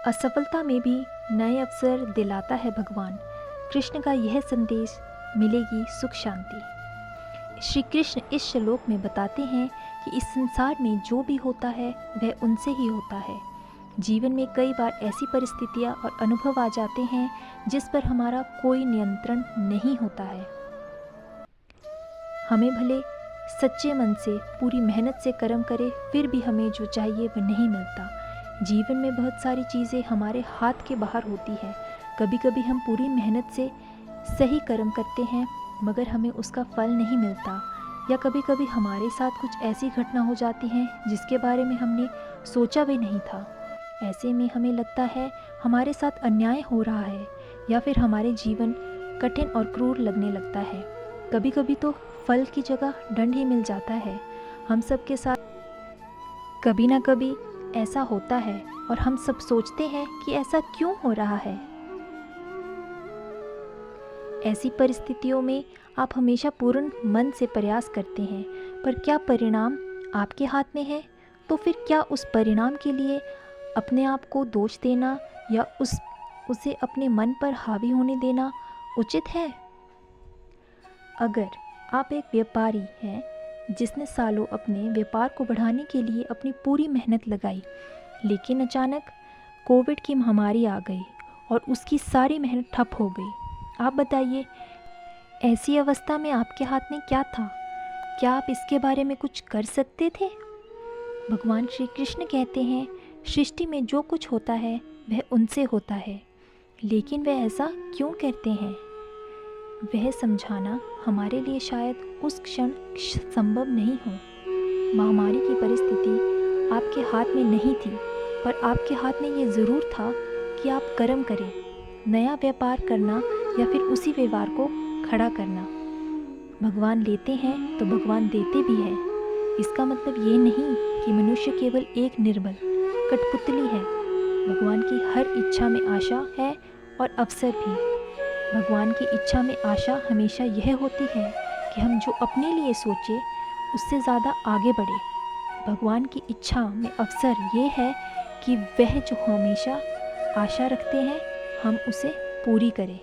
असफलता में भी नए अवसर दिलाता है भगवान। कृष्ण का यह संदेश, मिलेगी सुख शांति। श्री कृष्ण इस श्लोक में बताते हैं कि इस संसार में जो भी होता है वह उनसे ही होता है। जीवन में कई बार ऐसी परिस्थितियाँ और अनुभव आ जाते हैं जिस पर हमारा कोई नियंत्रण नहीं होता है। हमें भले सच्चे मन से पूरी मेहनत से कर्म करें, फिर भी हमें जो चाहिए वह नहीं मिलता। जीवन में बहुत सारी चीज़ें हमारे हाथ के बाहर होती हैं। कभी कभी हम पूरी मेहनत से सही कर्म करते हैं मगर हमें उसका फल नहीं मिलता, या कभी कभी हमारे साथ कुछ ऐसी घटना हो जाती है जिसके बारे में हमने सोचा भी नहीं था। ऐसे में हमें लगता है हमारे साथ अन्याय हो रहा है, या फिर हमारे जीवन कठिन और क्रूर लगने लगता है। कभी कभी तो फल की जगह दंड ही मिल जाता है। हम सब के साथ कभी ना कभी ऐसा होता है और हम सब सोचते हैं कि ऐसा क्यों हो रहा है। ऐसी परिस्थितियों में आप हमेशा पूर्ण मन से प्रयास करते हैं, पर क्या परिणाम आपके हाथ में है? तो फिर क्या उस परिणाम के लिए अपने आप को दोष देना या उसे अपने मन पर हावी होने देना उचित है? अगर आप एक व्यापारी हैं जिसने सालों अपने व्यापार को बढ़ाने के लिए अपनी पूरी मेहनत लगाई, लेकिन अचानक कोविड की महामारी आ गई और उसकी सारी मेहनत ठप हो गई, आप बताइए ऐसी अवस्था में आपके हाथ में क्या था? क्या आप इसके बारे में कुछ कर सकते थे? भगवान श्री कृष्ण कहते हैं, सृष्टि में जो कुछ होता है वह उनसे होता है, लेकिन वह ऐसा क्यों करते हैं? वह समझाना हमारे लिए शायद उस क्षण संभव नहीं हो। महामारी की परिस्थिति आपके हाथ में नहीं थी, पर आपके हाथ में ये ज़रूर था कि आप कर्म करें, नया व्यापार करना या फिर उसी व्यवहार को खड़ा करना। भगवान लेते हैं तो भगवान देते भी हैं। इसका मतलब ये नहीं कि मनुष्य केवल एक निर्बल कठपुतली है। भगवान की हर इच्छा में आशा है और अवसर भी। भगवान की इच्छा में आशा हमेशा यह होती है कि हम जो अपने लिए सोचें उससे ज़्यादा आगे बढ़े। भगवान की इच्छा में अवसर ये है कि वह जो हमेशा आशा रखते हैं हम उसे पूरी करें।